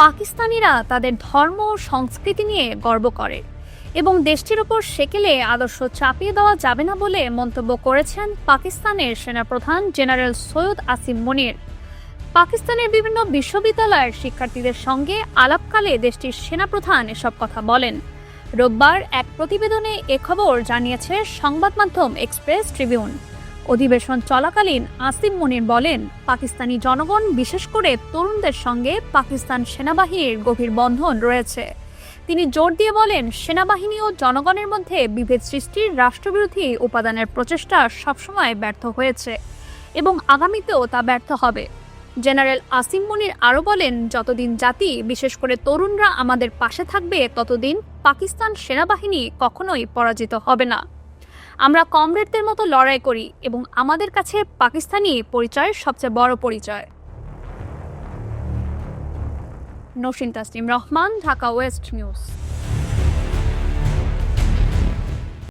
পাকিস্তানিরা তাদের ধর্ম ও সংস্কৃতি নিয়ে গর্ব করে এবং দেশটির ওপর সেকেলে আদর্শ চাপিয়ে দেওয়া যাবে না বলে মন্তব্য করেছেন পাকিস্তানের সেনাপ্রধান জেনারেল সৈয়দ আসিম মনির। পাকিস্তানের বিভিন্ন বিশ্ববিদ্যালয়ের শিক্ষার্থীদের সঙ্গে আলাপকালে দেশটির সেনাপ্রধান এসব কথা বলেন। রোববার এক প্রতিবেদনে এ খবর জানিয়েছে সংবাদ মাধ্যম এক্সপ্রেস ট্রিবিউন। অধিবেশন চলাকালীন আসিম মনির বলেন, পাকিস্তানি জনগণ বিশেষ করে তরুণদের সঙ্গে পাকিস্তান সেনাবাহিনীর গভীর বন্ধন রয়েছে। তিনি জোর দিয়ে বলেন, সেনাবাহিনী ও জনগণের মধ্যে বিভেদ সৃষ্টির রাষ্ট্রবিরোধী উপাদানের প্রচেষ্টা সবসময় ব্যর্থ হয়েছে এবং আগামীতেও তা ব্যর্থ হবে। জেনারেল আসিম মনির আরও বলেন, যতদিন জাতি বিশেষ করে তরুণরা আমাদের পাশে থাকবে ততদিন পাকিস্তান সেনাবাহিনী কখনোই পরাজিত হবে না। আমরা কমরেডদের মতো লড়াই করি এবং আমাদের কাছে পাকিস্তানি পরিচয় সবচেয়ে বড় পরিচয়। Naushin Tasnim Rahman, Dhaka West news.